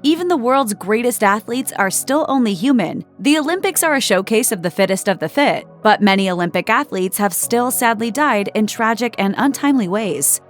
Even the world's greatest athletes are still only human. The Olympics are a showcase of the fittest of the fit, but many Olympic athletes have still sadly died in tragic and untimely ways.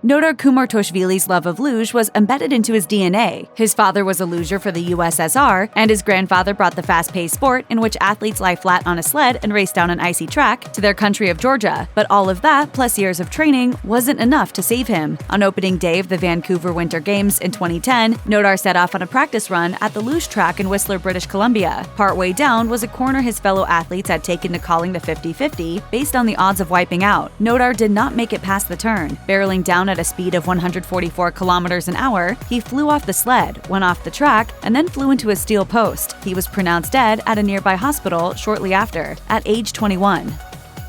Nodar Kumaritashvili's love of luge was embedded into his DNA. His father was a luger for the USSR, and his grandfather brought the fast-paced sport in which athletes lie flat on a sled and race down an icy track to their country of Georgia. But all of that, plus years of training, wasn't enough to save him. On opening day of the Vancouver Winter Games in 2010, Nodar set off on a practice run at the luge track in Whistler, British Columbia. Partway down was a corner his fellow athletes had taken to calling the 50-50 based on the odds of wiping out. Nodar did not make it past the turn. Barreling down at a speed of 144 kilometers an hour, he flew off the sled, went off the track, and then flew into a steel post. He was pronounced dead at a nearby hospital shortly after, at age 21.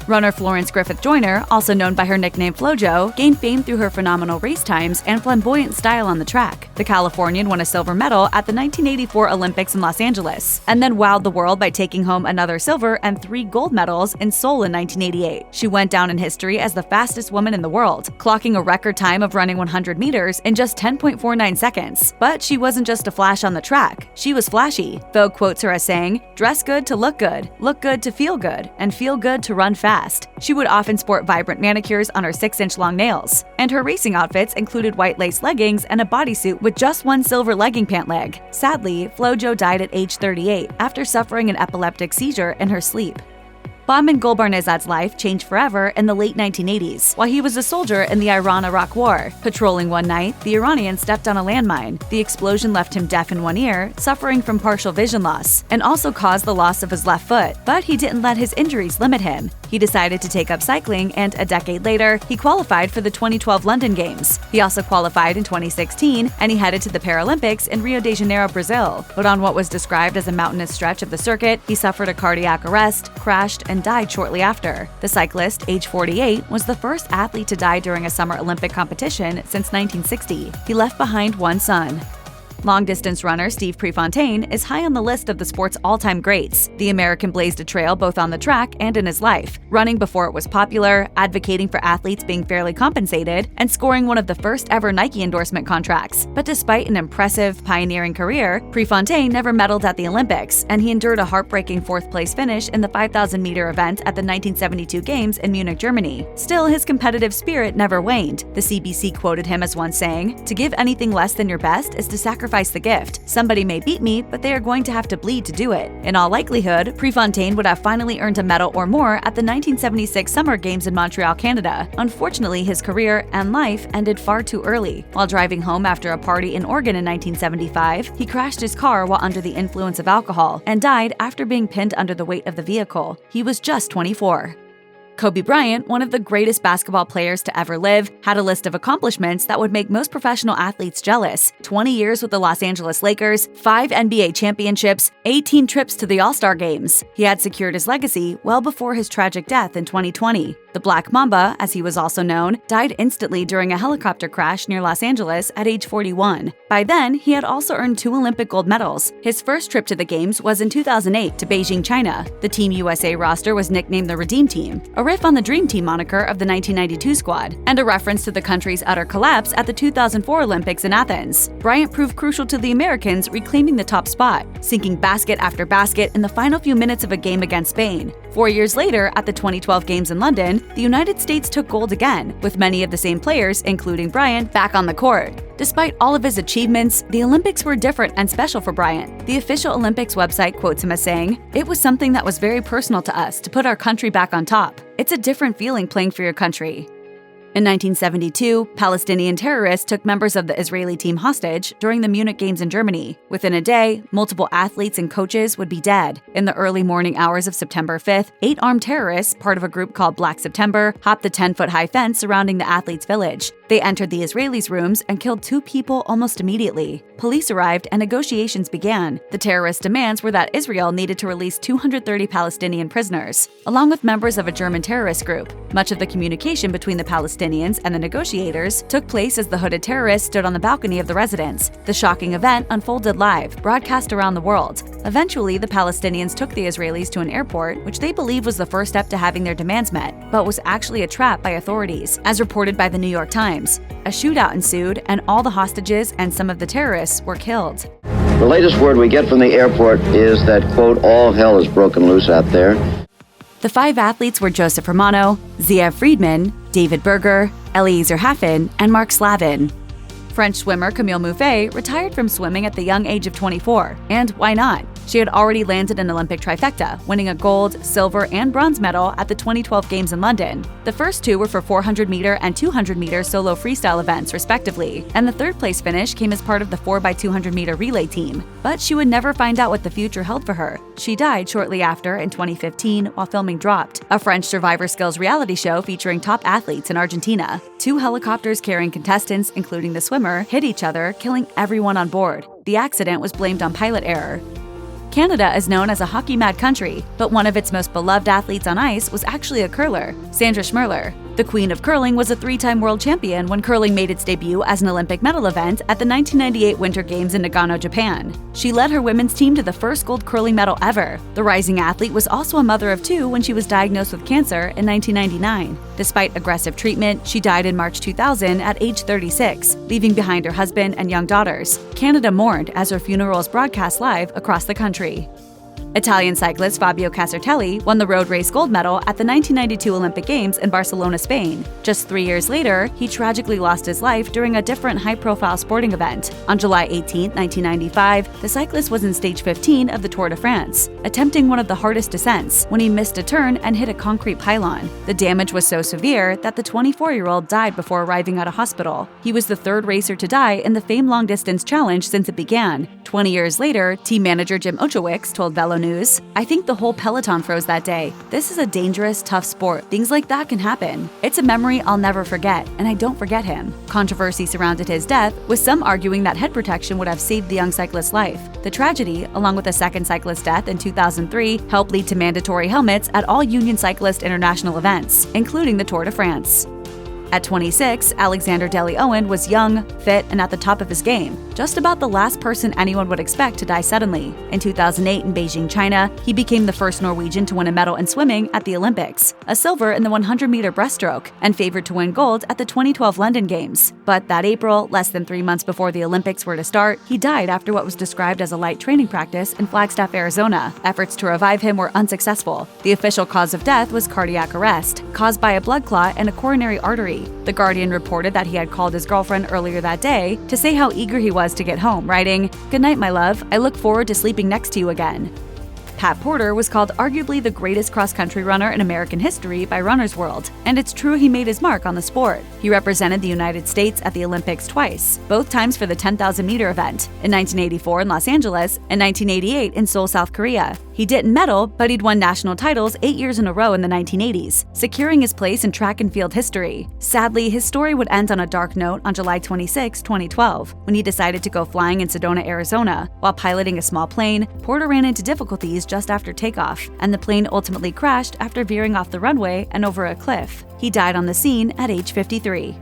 Runner Florence Joyner, also known by her nickname Flojo, gained fame through her phenomenal race times and flamboyant style on the track. The Californian won a silver medal at the 1984 Olympics in Los Angeles, and then wowed the world by taking home another silver and 3 gold medals in Seoul in 1988. She went down in history as the fastest woman in the world, clocking a record time of running 100 meters in just 10.49 seconds. But she wasn't just a flash on the track, she was flashy. Vogue quotes her as saying, "Dress good to look good to feel good, and feel good to run fast." She would often sport vibrant manicures on her 6-inch long nails, and her racing outfits included white lace leggings and a bodysuit with just one silver legging pant leg. Sadly, Flojo died at age 38 after suffering an epileptic seizure in her sleep. Bahman Golbarnezhad's life changed forever in the late 1980s, while he was a soldier in the Iran-Iraq War. Patrolling one night, the Iranian stepped on a landmine. The explosion left him deaf in one ear, suffering from partial vision loss, and also caused the loss of his left foot. But he didn't let his injuries limit him. He decided to take up cycling, and a decade later, he qualified for the 2012 London Games. He also qualified in 2016, and he headed to the Paralympics in Rio de Janeiro, Brazil. But on what was described as a mountainous stretch of the circuit, he suffered a cardiac arrest, crashed, and died shortly after. The cyclist, age 48, was the first athlete to die during a Summer Olympic competition since 1960. He left behind one son. Long-distance runner Steve Prefontaine is high on the list of the sport's all-time greats. The American blazed a trail both on the track and in his life, running before it was popular, advocating for athletes being fairly compensated, and scoring one of the first-ever Nike endorsement contracts. But despite an impressive, pioneering career, Prefontaine never medaled at the Olympics, and he endured a heartbreaking 4th-place finish in the 5,000-meter event at the 1972 Games in Munich, Germany. Still, his competitive spirit never waned. The CBC quoted him as once saying, "To give anything less than your best is to sacrifice the gift. Somebody may beat me, but they are going to have to bleed to do it." In all likelihood, Prefontaine would have finally earned a medal or more at the 1976 Summer Games in Montreal, Canada. Unfortunately, his career and life ended far too early. While driving home after a party in Oregon in 1975, he crashed his car while under the influence of alcohol and died after being pinned under the weight of the vehicle. He was just 24. Kobe Bryant, one of the greatest basketball players to ever live, had a list of accomplishments that would make most professional athletes jealous. 20 years with the Los Angeles Lakers, 5 NBA championships, 18 trips to the All-Star Games. He had secured his legacy well before his tragic death in 2020. The Black Mamba, as he was also known, died instantly during a helicopter crash near Los Angeles at age 41. By then, he had also earned 2 Olympic gold medals. His first trip to the Games was in 2008 to Beijing, China. The Team USA roster was nicknamed the Redeem Team, a riff on the Dream Team moniker of the 1992 squad, and a reference to the country's utter collapse at the 2004 Olympics in Athens. Bryant proved crucial to the Americans reclaiming the top spot, sinking basket after basket in the final few minutes of a game against Spain. 4 years later, at the 2012 Games in London, the United States took gold again, with many of the same players, including Bryant, back on the court. Despite all of his achievements, the Olympics were different and special for Bryant. The official Olympics website quotes him as saying, "It was something that was very personal to us to put our country back on top. It's a different feeling playing for your country." In 1972, Palestinian terrorists took members of the Israeli team hostage during the Munich Games in Germany. Within a day, multiple athletes and coaches would be dead. In the early morning hours of September 5th, 8 armed terrorists, part of a group called Black September, hopped the 10-foot-high fence surrounding the athletes' village. They entered the Israelis' rooms and killed 2 people almost immediately. Police arrived and negotiations began. The terrorist demands were that Israel needed to release 230 Palestinian prisoners, along with members of a German terrorist group. Much of the communication between the Palestinians and the negotiators took place as the hooded terrorists stood on the balcony of the residence. The shocking event unfolded live, broadcast around the world. Eventually, the Palestinians took the Israelis to an airport, which they believed was the first step to having their demands met, but was actually a trap by authorities, as reported by the New York Times. A shootout ensued, and all the hostages and some of the terrorists were killed. The latest word we get from the airport is that, quote, all hell has broken loose out there. The 5 athletes were Joseph Romano, Zia Friedman, David Berger, Eliezer Haffen, and Mark Slavin. French swimmer Camille Muffat retired from swimming at the young age of 24, and why not? She had already landed an Olympic trifecta, winning a gold, silver, and bronze medal at the 2012 Games in London. The first 2 were for 400-meter and 200-meter solo freestyle events, respectively, and the third-place finish came as part of the 4x200-meter relay team. But she would never find out what the future held for her. She died shortly after, in 2015, while filming Dropped, a French survivor skills reality show featuring top athletes in Argentina. 2 helicopters carrying contestants, including the swimmer, hit each other, killing everyone on board. The accident was blamed on pilot error. Canada is known as a hockey-mad country, but one of its most beloved athletes on ice was actually a curler, Sandra Schmirler. The Queen of Curling was a 3-time world champion when curling made its debut as an Olympic medal event at the 1998 Winter Games in Nagano, Japan. She led her women's team to the first gold curling medal ever. The rising athlete was also a mother of 2 when she was diagnosed with cancer in 1999. Despite aggressive treatment, she died in March 2000 at age 36, leaving behind her husband and young daughters. Canada mourned as her funeral was broadcast live across the country. Italian cyclist Fabio Casartelli won the road race gold medal at the 1992 Olympic Games in Barcelona, Spain. Just 3 years later, he tragically lost his life during a different high-profile sporting event. On July 18, 1995, the cyclist was in stage 15 of the Tour de France, attempting one of the hardest descents when he missed a turn and hit a concrete pylon. The damage was so severe that the 24-year-old died before arriving at a hospital. He was the 3rd racer to die in the famed long-distance challenge since it began. 20 years later, team manager Jim Ochowicz told Velo News, "I think the whole peloton froze that day. This is a dangerous, tough sport. Things like that can happen. It's a memory I'll never forget, and I don't forget him." Controversy surrounded his death, with some arguing that head protection would have saved the young cyclist's life. The tragedy, along with a second cyclist death in 2003, helped lead to mandatory helmets at all Union Cyclist International events, including the Tour de France. At 26, Alexander Dale Oen was young, fit, and at the top of his game, just about the last person anyone would expect to die suddenly. In 2008 in Beijing, China, he became the first Norwegian to win a medal in swimming at the Olympics, a silver in the 100-meter breaststroke, and favored to win gold at the 2012 London Games. But that April, less than 3 months before the Olympics were to start, he died after what was described as a light training practice in Flagstaff, Arizona. Efforts to revive him were unsuccessful. The official cause of death was cardiac arrest, caused by a blood clot in a coronary artery. The Guardian reported that he had called his girlfriend earlier that day to say how eager he was to get home, writing, "Good night, my love. I look forward to sleeping next to you again." Pat Porter was called arguably the greatest cross-country runner in American history by Runner's World, and it's true he made his mark on the sport. He represented the United States at the Olympics twice, both times for the 10,000-meter event, in 1984 in Los Angeles and 1988 in Seoul, South Korea. He didn't medal, but he'd won national titles 8 years in a row in the 1980s, securing his place in track and field history. Sadly, his story would end on a dark note on July 26, 2012, when he decided to go flying in Sedona, Arizona. While piloting a small plane, Porter ran into difficulties just after takeoff, and the plane ultimately crashed after veering off the runway and over a cliff. He died on the scene at age 53.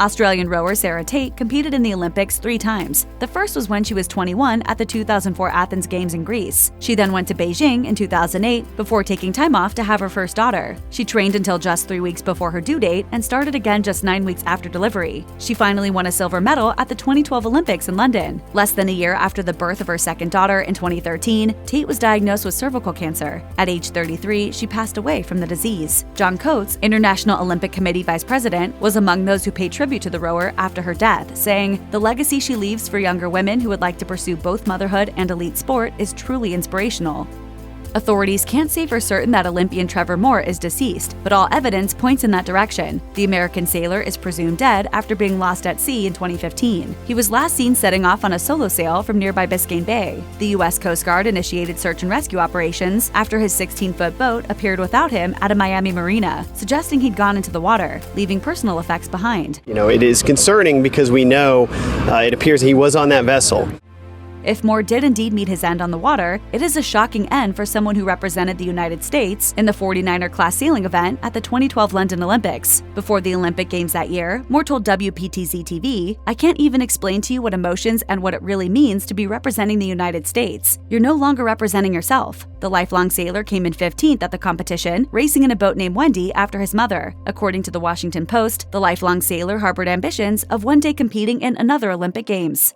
Australian rower Sarah Tait competed in the Olympics 3 times. The first was when she was 21 at the 2004 Athens Games in Greece. She then went to Beijing in 2008 before taking time off to have her first daughter. She trained until just 3 weeks before her due date and started again just 9 weeks after delivery. She finally won a silver medal at the 2012 Olympics in London. Less than a year after the birth of her second daughter in 2013, Tait was diagnosed with cervical cancer. At age 33, she passed away from the disease. John Coates, International Olympic Committee Vice President, was among those who paid tribute to the rower after her death, saying, "The legacy she leaves for younger women who would like to pursue both motherhood and elite sport is truly inspirational." Authorities can't say for certain that Olympian Trevor Moore is deceased, but all evidence points in that direction. The American sailor is presumed dead after being lost at sea in 2015. He was last seen setting off on a solo sail from nearby Biscayne Bay. The U.S. Coast Guard initiated search and rescue operations after his 16-foot boat appeared without him at a Miami marina, suggesting he'd gone into the water, leaving personal effects behind. It is concerning because we know it appears he was on that vessel. If Moore did indeed meet his end on the water, it is a shocking end for someone who represented the United States in the 49er class sailing event at the 2012 London Olympics. Before the Olympic Games that year, Moore told WPTZ-TV, "I can't even explain to you what emotions and what it really means to be representing the United States. You're no longer representing yourself." The lifelong sailor came in 15th at the competition, racing in a boat named Wendy after his mother. According to the Washington Post, the lifelong sailor harbored ambitions of one day competing in another Olympic Games.